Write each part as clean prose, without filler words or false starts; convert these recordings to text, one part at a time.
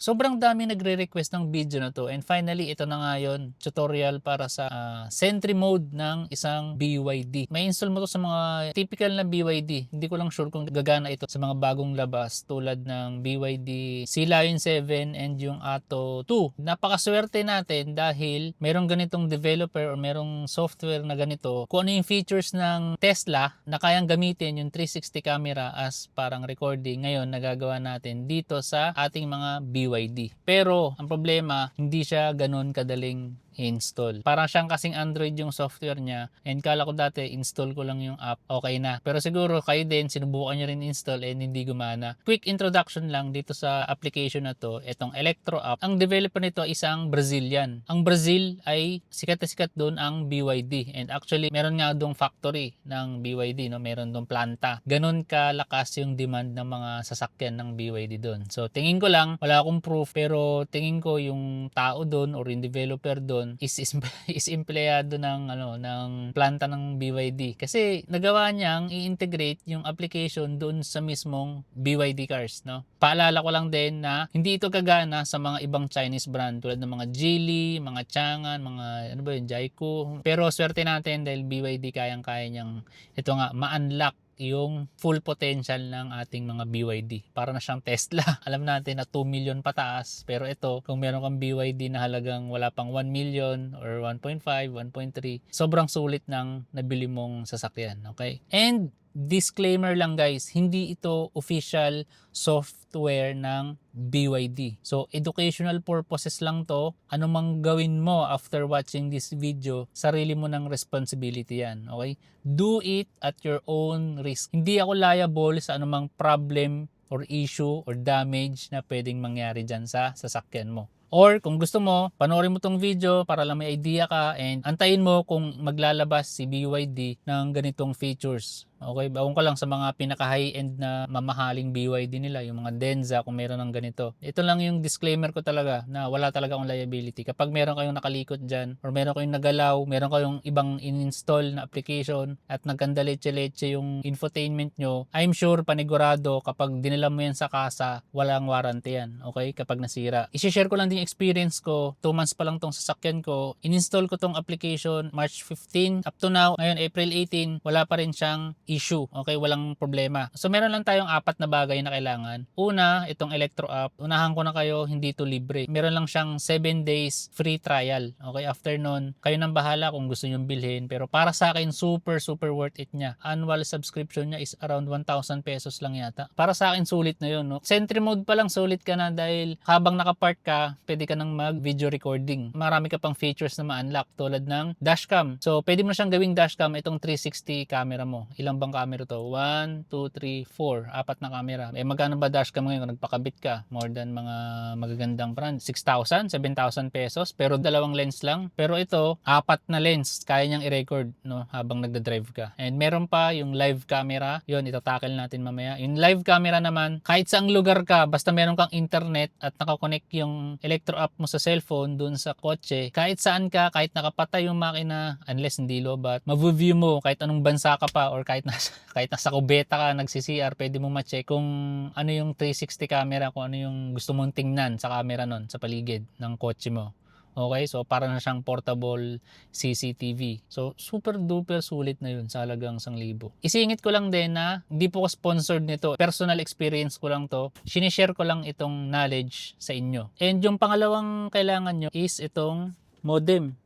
Sobrang dami nagre-request ng video na to, and finally ito na nga yun, tutorial para sa Sentry mode ng isang BYD. May install mo to sa mga typical na BYD. Hindi ko lang sure kung gagana ito sa mga bagong labas tulad ng BYD Sea Lion 7 and yung Atto 2. Napakaswerte natin dahil merong ganitong developer or merong software na ganito. Kung ano yung features ng Tesla na kayang gamitin yung 360 camera as parang recording, ngayon nagagawa natin dito sa ating mga BYD. Pero ang problema, hindi siya ganun kadaling install. Parang siyang kasing Android yung software niya, and kala ko dati install ko lang yung app, okay na. Pero siguro kayo din sinubukan nyo rin install and hindi gumana. Quick introduction lang dito sa application na to, itong Electro app. Ang developer nito ay isang Brazilian. Ang Brazil ay sikat na sikat doon ang BYD, and actually meron nga doong factory ng BYD, no? Meron doong planta. Ganun kalakas yung demand ng mga sasakyan ng BYD doon. So tingin ko lang, wala akong proof, pero tingin ko yung tao doon or yung developer doon is empleyado ng planta ng BYD, kasi nagawa niyang i-integrate yung application doon sa mismong BYD cars, no? Paalala ko lang din na hindi ito gagana sa mga ibang Chinese brand tulad ng mga Geely, mga Changan, mga Jaikou. Pero swerte natin dahil BYD kayang-kaya niyang ito nga ma-unlock yung full potential ng ating mga BYD. Para na siyang Tesla. Alam natin na 2 million pataas, pero ito, kung meron kang BYD na halagang wala pang 1 million or 1.5, 1.3, sobrang sulit ng nabili mong sasakyan, okay? And disclaimer lang guys, hindi ito official software ng BYD. So, educational purposes lang to. Ano mang gawin mo after watching this video, sarili mo ng responsibility yan, okay? Do it at your own risk. Hindi ako liable sa anumang problem or issue or damage na pwedeng mangyari dyan sa sasakyan mo. Or kung gusto mo, panoorin mo tong video para lang may idea ka, and antayin mo kung maglalabas si BYD ng ganitong features. Okay, bawang ko lang sa mga pinaka high-end na mamahaling BYD nila, yung mga Denza, kung meron ng ganito. Ito lang yung disclaimer ko talaga, na wala talaga akong liability. Kapag meron kayong nakalikot dyan, or meron kayong nagalaw, meron kayong ibang in-install na application, at nagkanda leche-leche yung infotainment nyo, I'm sure, panigurado, kapag dinala mo yan sa kasa, walang warranty yan. Okay, kapag nasira. I-share ko lang din yung experience ko. 2 months pa lang tong sasakyan ko. In-install ko tong application March 15. Up to now, ngayon April 18, wala pa rin siyang issue. Okay, walang problema. So meron lang tayong 4 na bagay na kailangan. Una, itong Electro app. Unahan ko na kayo, hindi to libre. Meron lang siyang 7 days free trial. Okay, after nun, kayo nang bahala kung gusto nyo bilhin. Pero para sa akin, super worth it niya. Annual subscription niya is around 1,000 pesos lang yata. Para sa akin, sulit na yun, no? Sentry mode pa lang, sulit ka na, dahil habang nakapark ka, pwede ka nang mag video recording. Marami ka pang features na ma-unlock tulad ng dashcam. So pwede mo siyang gawing dashcam itong 360 camera mo. Ilang bang camera to? 1, 2, 3, 4. 4 na camera. Magkano ba dashcam ngayon kung nagpakabit ka? More than mga magagandang brand. 6,000, 7,000 pesos. Pero 2 lens lang. Pero ito, 4 na lens. Kaya niyang i-record, no, habang nagda-drive ka. And meron pa yung live camera. Yun, itatakil natin mamaya. Yung live camera naman, kahit saang lugar ka, basta meron kang internet at nakakonect yung Electro app mo sa cellphone dun sa kotse, kahit saan ka, kahit nakapatay yung makina, unless hindi lobat, ma-view mo kahit anong bansa ka pa, or kahit nasa kubeta ka nagsi-CR, pwede mo ma-check kung ano yung 360 camera, kung ano yung gusto mong tingnan sa camera nun, sa paligid ng kotse mo. Okay, so para na siyang portable CCTV. So super duper sulit na yun sa halagang 1,000. Isingit ko lang din na hindi po ko sponsored nito. Personal experience ko lang to. Sinishare ko lang itong knowledge sa inyo. And yung pangalawang kailangan nyo is itong modem.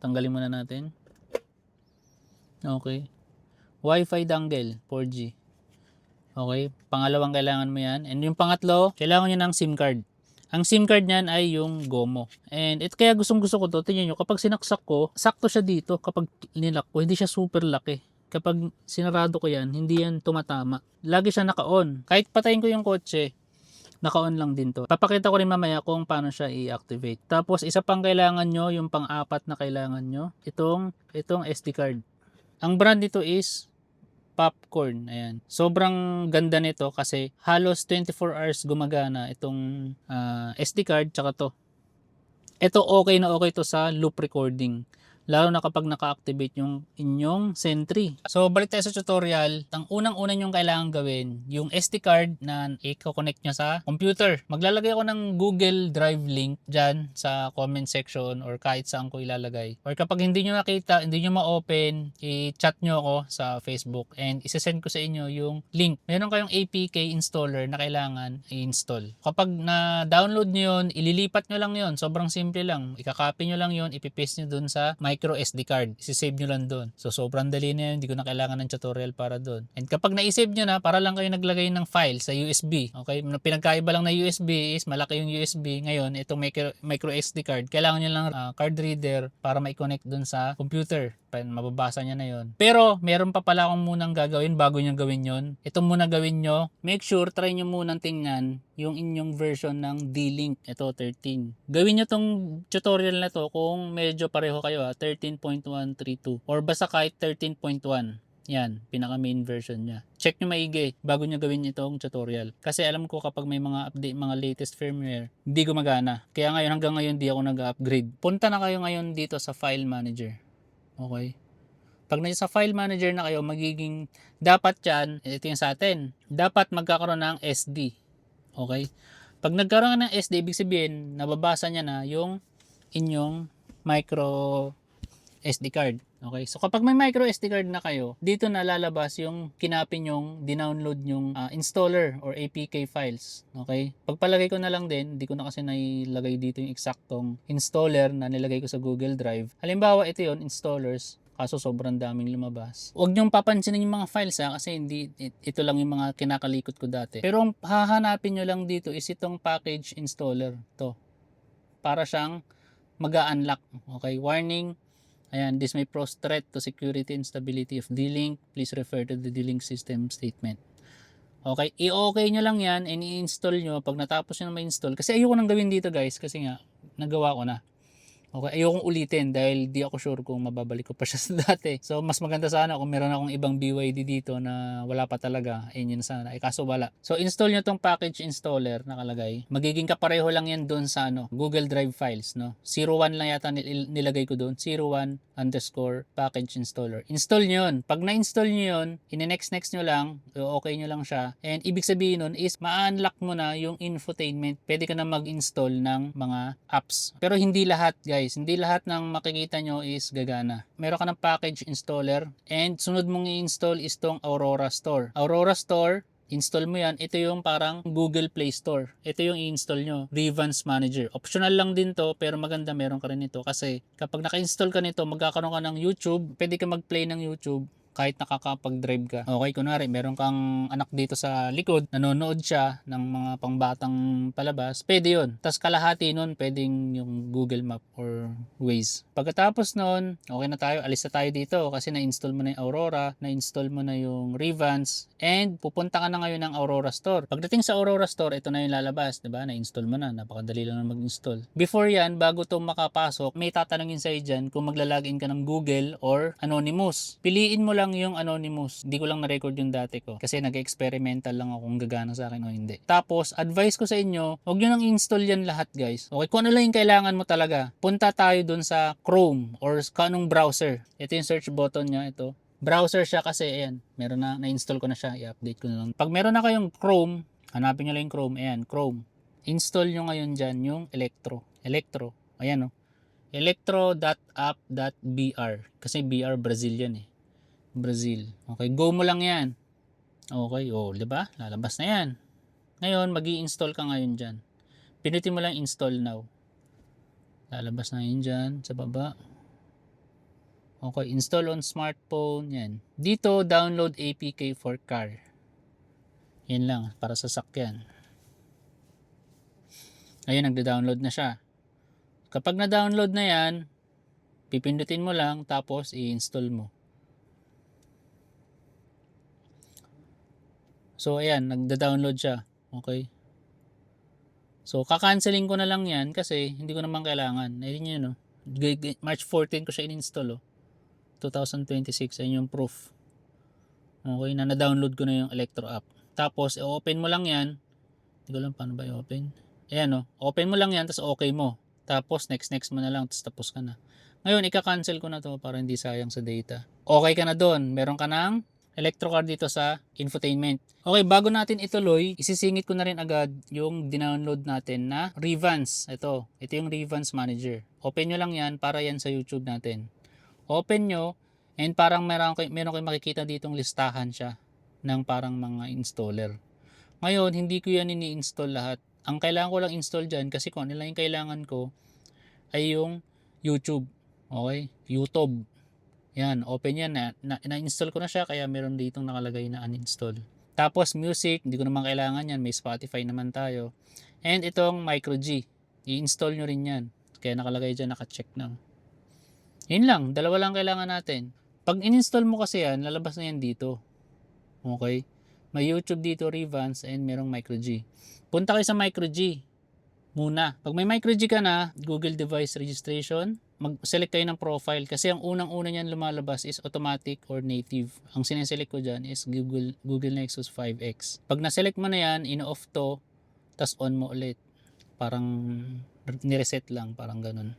Tanggalin muna natin. Okay. Wi-Fi dongle 4G. Okay, pangalawang kailangan mo yan. And yung pangatlo, kailangan nyo ng SIM card. Ang SIM card niyan ay yung GOMO. And kaya gustong gusto ko to. Tingnan nyo, kapag sinaksak ko, sakto siya dito. Kapag nilak ko, hindi siya super laki. Kapag sinarado ko yan, hindi yan tumatama. Lagi siya naka-on. Kahit patayin ko yung kotse, naka-on lang din to. Papakita ko rin mamaya kung paano siya i-activate. Tapos isa pang kailangan nyo, yung pang-apat na kailangan nyo, itong SD card. Ang brand nito is Popcorn. Ayan. Sobrang ganda nito kasi halos 24 hours gumagana itong SD card tsaka to. Ito okay na okay to sa loop recording. lalo na kapag naka-activate yung inyong Sentry. So balik tayo sa tutorial. Ang unang-una nyong kailangan gawin, yung SD card na i-connect nyo sa computer. Maglalagay ako ng Google Drive link dyan sa comment section or kahit saan ko ilalagay. Or kapag hindi nyo nakita, hindi nyo ma-open, i-chat nyo ako sa Facebook and isesend ko sa inyo yung link. Meron kayong APK installer na kailangan i-install. Kapag na-download nyo yun, ililipat nyo lang yun. Sobrang simple lang. Ika-copy nyo lang yun, ipipaste nyo dun sa micro SD card. Isisave nyo lang dun. So sobrang dali na yun. Hindi ko na kailangan ng tutorial para dun. And kapag na-save nyo na, para lang kayo naglagay ng file sa USB. Okay? Pinagkaiba lang na USB is malaki yung USB. Ngayon, itong micro SD card, kailangan nyo lang card reader para ma-connect dun sa computer. Mababasa niya na yon. Pero meron pa pala akong munang gagawin bago nyo gawin yon. Ito muna gawin nyo. Make sure, try nyo munang tingnan yung inyong version ng D-Link. Ito 13. Gawin nyo tong tutorial na to kung medyo pareho kayo 13.132 or basta kahit 13.1. Yan, pinaka main version niya. Check nyo maigi bago nyo gawin itong tutorial. Kasi alam ko kapag may mga update, mga latest firmware, hindi gumagana. Kaya ngayon, hanggang ngayon, di ako nag-upgrade. Punta na kayo ngayon dito sa File Manager. Okay? Pag nasa File Manager na kayo, magiging dapat yan, ito yung sa atin, dapat magkakaroon ng SD. Okay? Pag nagkaroon ng SD, ibig sabihin, nababasa niya na yung inyong micro SD card. Okay? So kapag may micro SD card na kayo, dito na lalabas yung kinapin yung dinownload yung installer or APK files. Okay? Pagpalagay ko na lang din, hindi ko na kasi nailagay dito yung eksaktong installer na nilagay ko sa Google Drive. Halimbawa, ito yon installers. Kaso sobrang daming lumabas. Huwag niyong papansinin yung mga files kasi hindi ito lang yung mga kinakalikot ko dati. Pero ang hahanapin niyo lang dito is itong package installer to. Para siyang mag-a-unlock. Okay? Warning. Ayan, this may pose threat to security and stability of D-Link. Please refer to the D-Link system statement. Okay, i-okay nyo lang yan and i-install nyo pag natapos nyo na ma-install. Kasi ayoko nang gawin dito guys kasi nga nagawa ko na. Okay, ayokong ulitin dahil di ako sure kung mababalik ko pa siya sa dati. So, mas maganda sana kung meron akong ibang BYD dito na wala pa talaga. Ayun yun sana. Kaso wala. So, install nyo tong package installer nakalagay. Magiging kapareho lang yan doon sa Google Drive files. 01 lang yata nilagay ko doon. 01_ package installer. Install nyo yun. Pag na-install nyo yun, next nyo lang, okay nyo lang siya. And ibig sabihin nun is ma-unlock mo na yung infotainment. Pwede ka na mag-install ng mga apps. Pero hindi lahat guys. Hindi lahat ng makikita nyo is gagana. Meron ka ng package installer and sunod mong i-install is tong Aurora Store. Aurora Store, install mo yan. Ito yung parang Google Play Store. Ito yung i-install nyo. Grievance Manager. Optional lang din to pero maganda meron ka rin ito kasi kapag naka-install ka nito magkakaroon ka ng YouTube. Pwede ka mag-play ng YouTube kahit nakakapag-drive ka. Okay, kunwari, meron kang anak dito sa likod, nanonood siya ng mga pangbatang palabas, pwede yun. Tapos kalahati nun, pwedeng yung Google Map or Waze. Pagkatapos nun, okay na tayo, alis na tayo dito kasi na-install mo na yung Aurora, na-install mo na yung Revance, and pupunta ka na ngayon ng Aurora Store. Pagdating sa Aurora Store, ito na yung lalabas, diba? Na-install mo na, napakadali lang na mag-install. Before yan, bago to makapasok, may tatanungin sa'yo dyan kung maglalagin ka ng Google or Anonymous. Piliin mo lang yung Anonymous. Hindi ko lang na-record yung dati ko kasi nag-experimental lang ako kung gagana sa akin o hindi. Tapos, advice ko sa inyo, huwag nyo nang install yan lahat guys. Okay, kung ano lang yung kailangan mo talaga, punta tayo dun sa Chrome or kanong browser. Ito yung search button niya, ito. Browser siya kasi, ayan, meron na-install ko na siya, i-update ko na lang. Pag meron na kayong Chrome, hanapin nyo lang yung Chrome, ayan, Chrome. Install nyo ngayon dyan yung Electro, ayan o. Electro.app.br kasi BR Brazilian Brazil. Okay, go mo lang yan. Okay, di ba? Lalabas na yan. Ngayon, magi-install ka ngayon dyan. Pinutin mo lang install now. Lalabas na yun dyan sa baba. Okay, install on smartphone. Yan. Dito, download APK for car. Yan lang, para sa sakyan. Ayun, nagda-download na siya. Kapag na-download na yan, pipindutin mo lang, tapos i-install mo. So, ayan, nagda-download siya. Okay. So, kakanceling ko na lang yan kasi hindi ko naman kailangan. Ayun yun, March 14 ko siya in-install, 2026. Ayun yung proof. Okay, na-download ko na yung Electro app. Tapos, i-open mo lang yan. Hindi ko lang paano ba i-open. Ayan, open mo lang yan, tapos okay mo. Tapos next mo na lang, tapos ka na. Ngayon, ika-cancel ko na to para hindi sayang sa data. Okay ka na doon. Meron ka ng electrocard dito sa infotainment. Okay, bago natin ituloy, isisingit ko na rin agad yung dinownload natin na Revance. Ito yung Revance Manager. Open nyo lang yan para yan sa YouTube natin. Open nyo, and parang meron kayong makikita ditong listahan siya ng parang mga installer. Ngayon, hindi ko yan ini-install lahat. Ang kailangan ko lang install dyan, kasi kung ano lang yung kailangan ko, ay yung YouTube. Okay? YouTube. Yan, open yan. Na-install ko na siya, kaya meron ditong nakalagay na uninstall. Tapos music, hindi ko naman kailangan yan. May Spotify naman tayo. And itong Micro G. I-install nyo rin yan. Kaya nakalagay dyan, naka-check na. Yun lang, dalawa lang kailangan natin. Pag in-install mo kasi yan, lalabas na yan dito. Okay? May YouTube dito, Revance, and merong Micro G. Punta kayo sa Micro G muna. Pag may Micro G ka na, Google Device Registration, mag-select kayo ng profile kasi ang unang-una niyan lumalabas is automatic or native. Ang sineselect ko dyan is Google Nexus 5X. Pag na-select mo na yan, ino-off to, tas on mo ulit. Parang nireset lang, parang ganun.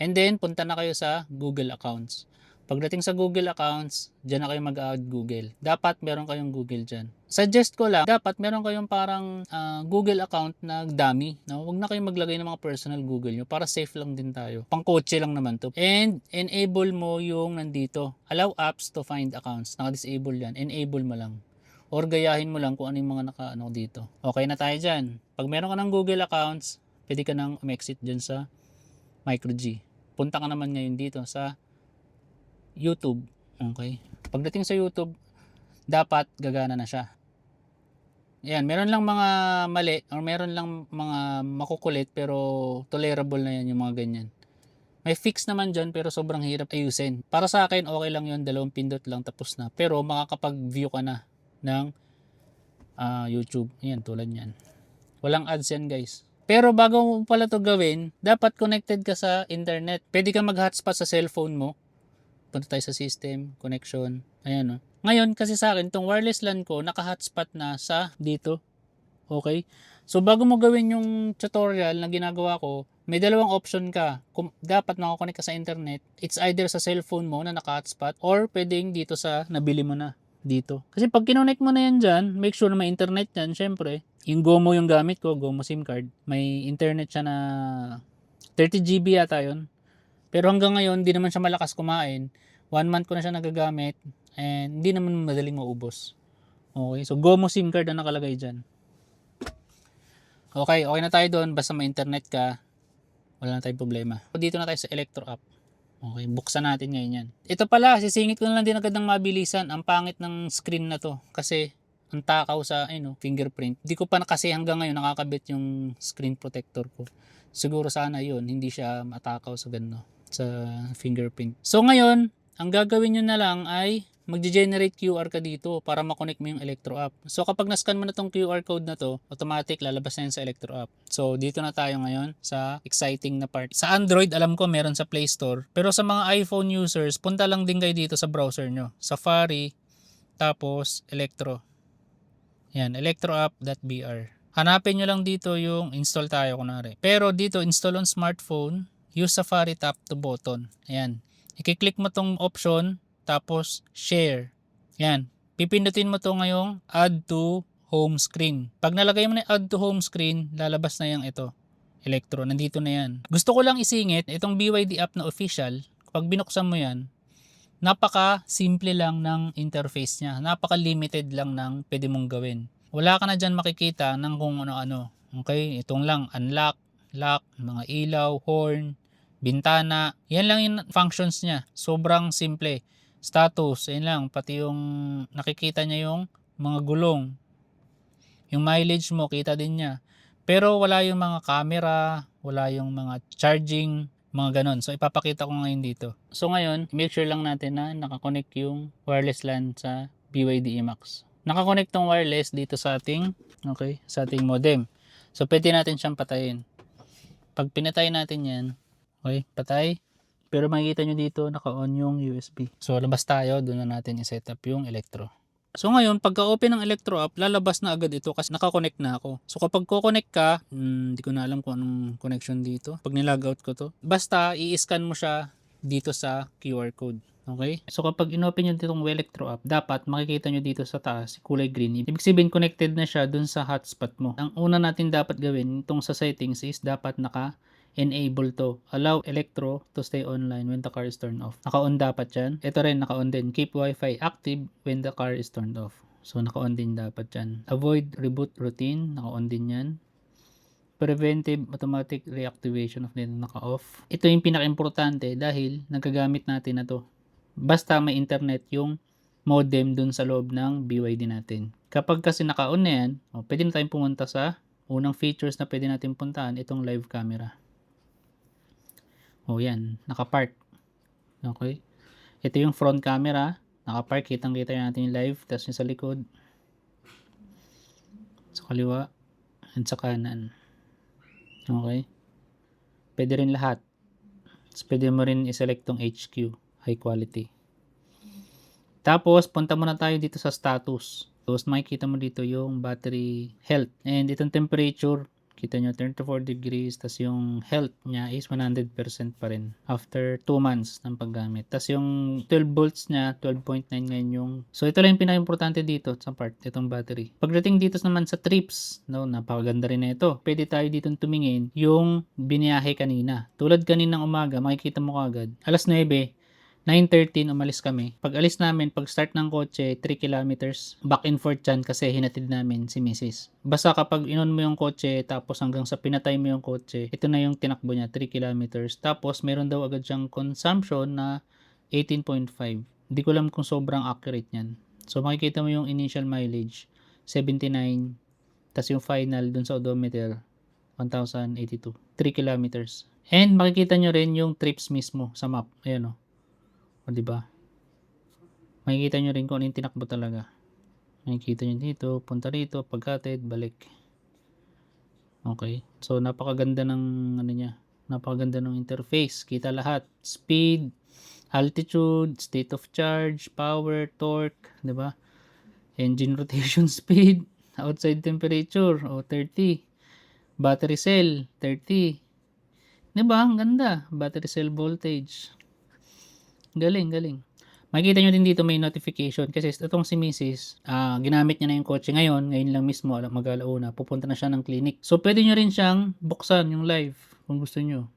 And then, punta na kayo sa Google accounts. Pagdating sa Google accounts, dyan na kayo mag-add Google. Dapat meron kayong Google dyan. Suggest ko lang, dapat meron kayong parang Google account na dummy. No? Huwag na kayong maglagay ng mga personal Google nyo para safe lang din tayo. Pang-kotse lang naman to. And enable mo yung nandito. Allow apps to find accounts. Naka-disable yan. Enable mo lang. Or gayahin mo lang kung ano yung mga naka-ano dito. Okay na tayo dyan. Pag meron ka ng Google accounts, pwede ka nang exit dyan sa Micro G. Punta ka naman ngayon dito sa YouTube. Okay. Pagdating sa YouTube, dapat gagana na siya. Yan, meron lang mga mali or meron lang mga makukulit pero tolerable na yan yung mga ganyan. May fix naman dyan pero sobrang hirap ayusin. Para sa akin, okay lang yun. 2 pindot lang tapos na. Pero makakapag-view ka na ng YouTube. Yan, tulad yan. Walang ads yan, guys. Pero bago mo pala to gawin, dapat connected ka sa internet. Pwede ka mag-hotspot sa cellphone mo. Punta tayo sa system, connection. Ayan o. Ngayon, kasi sa akin, itong wireless LAN ko, naka-hotspot na sa dito. Okay? So, bago mo gawin yung tutorial na ginagawa ko, may dalawang option ka. Kung dapat makakonect ka sa internet, it's either sa cellphone mo na naka-hotspot or pwedeng dito sa nabili mo na dito. Kasi pag kinonect mo na yan dyan, make sure na may internet yan, syempre. Yung GOMO yung gamit ko, GOMO SIM card. May internet siya na 30 GB yata yun. Pero hanggang ngayon, hindi naman siya malakas kumain. 1 month ko na siya nagagamit and hindi naman madaling maubos. Okay, so GOMO SIM card ang nakalagay dyan. Okay na tayo doon. Basta may internet ka, wala na tayong problema. Dito na tayo sa Electro app. Okay, buksan natin ngayon yan. Ito pala, sisingit ko na lang din agad ng mabilisan. Ang pangit ng screen na to kasi ang takaw sa fingerprint. Hindi ko pa kasi hanggang ngayon nakakabit yung screen protector ko. Siguro sana yun, hindi siya matakaw sa sa fingerprint. So ngayon, ang gagawin nyo na lang ay magge-generate QR ka dito para makonect mo yung Electro app. So kapag na-scan mo na tong QR code na to, automatic lalabas na yan sa Electro app. So dito na tayo ngayon sa exciting na part. Sa Android, alam ko meron sa Play Store. Pero sa mga iPhone users, punta lang din kayo dito sa browser nyo. Safari, tapos Electro. Yan, electroapp.br. Hanapin nyo lang dito yung install tayo kunwari. Pero dito, install on smartphone, use Safari tap to button. Ayan. I-click mo tong option, tapos share. Yan. Pipindutin mo to ngayong add to home screen. Pag nalagay mo na add to home screen, lalabas na yung ito. Electro. Nandito na yan. Gusto ko lang isingit, itong BYD app na official, pag binuksan mo yan, napaka-simple lang ng interface niya. Napaka-limited lang ng pwede mong gawin. Wala ka na dyan makikita ng kung ano-ano. Okay? Itong lang, unlock, lock, mga ilaw, horn, bintana. Yan lang yung functions niya. Sobrang simple. Status, yan lang. Pati yung nakikita niya yung mga gulong. Yung mileage mo, kita din niya. Pero wala yung mga camera, wala yung mga charging, mga ganon. So ipapakita ko ngayon dito. So ngayon, make sure lang natin na nakakonect yung wireless LAN sa BYD Emax. Nakakonect tong wireless dito sa ating modem. So pwede natin siyang patayin. Pag pinatay natin yan, okay, patay. Pero makikita nyo dito, naka-on yung USB. So labas tayo, doon na natin i-set up yung Electro. So ngayon, pagka-open ng Electro app, lalabas na agad ito kasi naka-connect na ako. So kapag ko-connect ka, hindi ko na alam kung anong connection dito. Pag nilogout ko to, basta i-scan mo siya dito sa QR code. Okay? So kapag inopen nyo ditong Electro app, dapat makikita nyo dito sa taas, kulay green. Ibig sabihin connected na siya dun sa hotspot mo. Ang una natin dapat gawin itong sa settings is dapat enable to. Allow Electro to stay online when the car is turned off. Naka-on dapat yan. Ito rin naka-on din. Keep Wi-Fi active when the car is turned off. So naka-on din dapat yan. Avoid reboot routine. Naka-on din yan. Preventive automatic reactivation of net naka-off. Ito yung pinaka-importante dahil nagagamit natin na to. Basta may internet yung modem dun sa loob ng BYD natin. Kapag kasi naka-on na yan, pwede na tayong pumunta sa unang features na pwede natin puntahan, itong live camera. Yan, naka-park. Okay. Ito yung front camera, naka-park, kitang-kita natin yung live, tapos yung sa likod, sa kaliwa, at sa kanan. Okay. Pwede rin lahat. Tapos pwede mo rin i-select tong HQ, high quality. Tapos, punta muna tayo dito sa status. Tapos, makikita mo dito yung battery health. And itong temperature, kita nyo 34 degrees, tas yung health niya is 100% pa rin after 2 months ng paggamit. Tas yung 12 volts niya, 12.9 ngayon yung... So ito lang yung pinaka-importante dito sa part, itong battery. Pagdating dito naman sa trips, napakaganda rin na ito. Pwede tayo dito tumingin yung biniyahe kanina. Tulad kaninang umaga, makikita mo kagad, alas 9, 9:13 umalis kami. Pag alis namin, pag start ng kotse, 3 kilometers. Back and forth yan kasi hinatid namin si Mrs. Basta kapag inon mo yung kotse, tapos hanggang sa pinatay mo yung kotse, ito na yung tinakbo niya, 3 kilometers. Tapos meron daw agad siyang consumption na 18.5. Hindi ko alam kung sobrang accurate yan. So makikita mo yung initial mileage, 79. Tapos yung final dun sa odometer, 1,082. 3 kilometers. And makikita nyo rin yung trips mismo sa map. Ayan o. Diba? Makikita nyo rin kung ano yung tinakbo talaga. Makikita nyo dito, punta rito, pagkatid, balik. Okay. So, napakaganda ng napakaganda ng interface. Kita lahat. Speed, altitude, state of charge, power, torque, diba? Engine rotation speed, outside temperature, 30. Battery cell, 30. Diba? Ang ganda. Battery cell voltage. Galing. Makikita nyo din dito may notification kasi itong si Mrs. Ginamit niya na yung kotse ngayon lang mismo, mag-alauna, pupunta na siya ng clinic. So, pwede nyo rin siyang buksan yung live kung gusto nyo.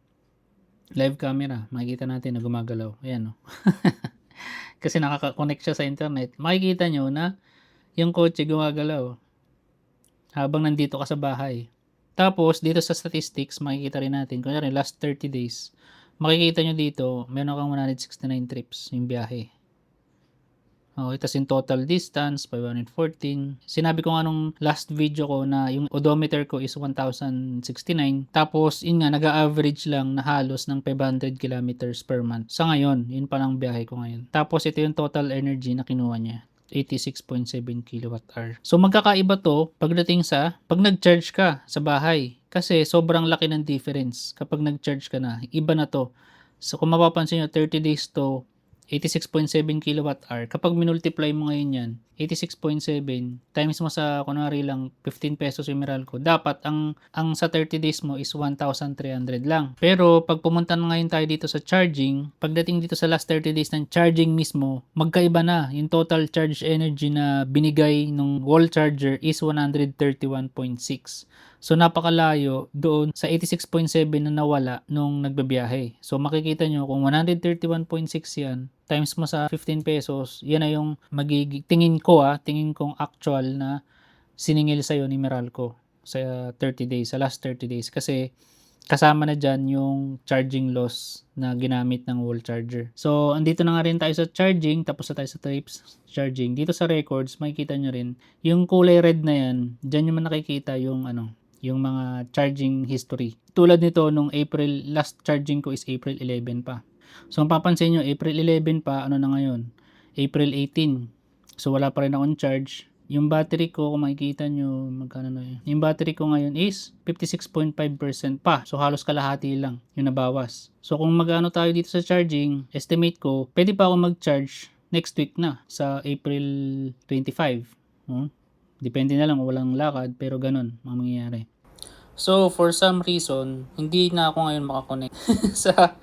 Live camera, makikita natin na gumagalaw. Ayan o. Kasi nakaka-connect siya sa internet. Makikita nyo na yung kotse gumagalaw habang nandito ka sa bahay. Tapos, dito sa statistics, makikita rin natin, kunyari last 30 days, makikita nyo dito, meron kang 169 trips yung biyahe. Okay, tapos yung total distance, 514. Sinabi ko nga nung last video ko na yung odometer ko is 1,069. Tapos, yun nga, nag-average lang na halos ng 500 kilometers per month. Sa ngayon, yun pa lang biyahe ko ngayon. Tapos, ito yung total energy na kinuha niya. 86.7 kWh. So, magkakaiba to pagdating sa pag nag-charge ka sa bahay. Kasi sobrang laki ng difference kapag nag-charge ka na. Iba na to. So, kung mapapansin nyo, 30 days to 86.7 kWh. Kapag minultiply mo ngayon yan, 86.7 times mo sa kunwari lang 15 pesos yung Meralco, dapat ang sa 30 days mo is 1,300 lang. Pero pag pumunta na ngayon tayo dito sa charging, pagdating dito sa last 30 days ng charging mismo, magkaiba na. Yung total charge energy na binigay ng wall charger is 131.6. So, napakalayo doon sa 86.7 na nawala nung nagbabiyahe. So, makikita nyo kung 131.6 yan, times mo sa 15 pesos, yan na yung magiging, tingin kong actual na siningil sa'yo ni Meralco sa 30 days, sa last 30 days. Kasi, kasama na dyan yung charging loss na ginamit ng wall charger. So, andito na nga rin tayo sa charging, tapos na tayo sa trips charging. Dito sa records, makikita nyo rin, yung kulay red na yan, dyan yung nakikita yung yung mga charging history. Tulad nito, nung last charging ko is April 11 pa. So, kung papansin nyo, April 11 pa, na ngayon? April 18. So, wala pa rin akong charge. Yung battery ko, kung makikita nyo, magkano na yun? Yung battery ko ngayon is 56.5% pa. So, halos kalahati lang yung nabawas. So, kung magano tayo dito sa charging, estimate ko, pwede pa ako mag-charge next week na sa April 25. Depende na lang kung walang lakad, pero ganun ang mangyayari. So, for some reason, hindi na ako ngayon makakonect sa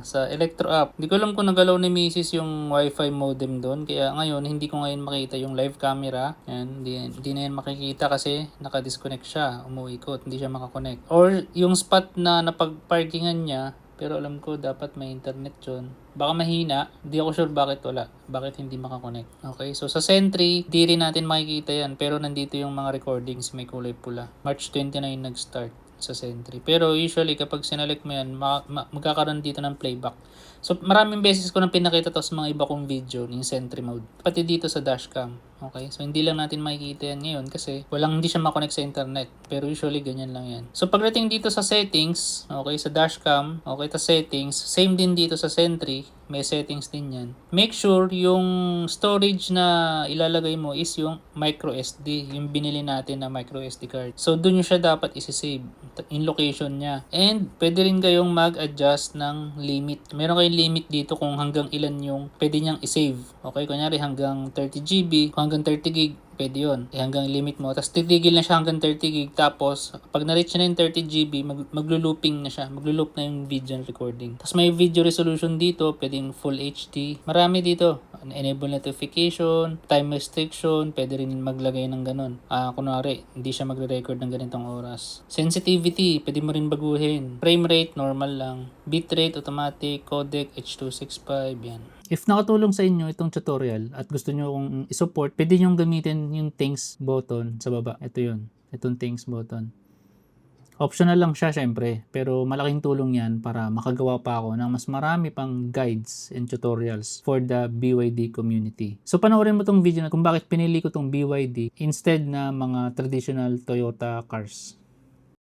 sa Electro app. Hindi ko alam kung nagalaw ni Mrs. yung Wi-Fi modem doon. Kaya ngayon, hindi ko ngayon makita yung live camera. Yan, hindi na yan makikita kasi naka-disconnect siya. Umuikot, hindi siya makakonect. Or yung spot na napag-parkingan niya, pero alam ko dapat may internet yun. Baka mahina, hindi ako sure bakit wala. Bakit hindi makakonect. Okay, so sa Sentry, di rin natin makikita yan. Pero nandito yung mga recordings, may kulay pula. March 29 nag-start sa Sentry. Pero usually kapag sinelect mo yan, magkakaroon dito ng playback. So maraming beses ko nang pinakita to sa mga iba kong video ng Sentry mode. Pati dito sa dashcam. Okay, so hindi lang natin makikita yan ngayon kasi hindi siya makonect sa internet. Pero usually ganyan lang yan. So pagdating dito sa settings, okay, sa dashcam, okay, ta settings, same din dito sa Sentry, may settings din yan. Make sure yung storage na ilalagay mo is yung micro SD, yung binili natin na micro SD card. So dun siya dapat isi-save in location niya. And pwede rin kayong mag-adjust ng limit. Meron kayong limit dito kung hanggang ilan yung pwede niyang i-save. Okay, kunyari hanggang 30 GB, kung hanggang 30 GB, pwede yun. Hanggang limit mo. Tapos titigil na siya hanggang 30 GB. Tapos, pag na-reach na yung 30 GB, maglo-looping na siya. Maglo-loop na yung video recording. Tapos may video resolution dito. Pwedeng full HD. Marami dito. Enable notification, time restriction, pwede rin maglagay ng ganun. Kunwari, hindi siya magre-record ng ganitong oras. Sensitivity, pwede mo rin baguhin. Frame rate, normal lang. Bitrate, automatic, codec, H.265, yan. If nakatulong sa inyo itong tutorial at gusto nyo kong isupport, pwede nyo gamitin yung thanks button sa baba. Ito yun. Itong thanks button. Optional lang siya syempre, pero malaking tulong yan para makagawa pa ako ng mas marami pang guides and tutorials for the BYD community. So panoorin mo tong video na kung bakit pinili ko tong BYD instead na mga traditional Toyota cars.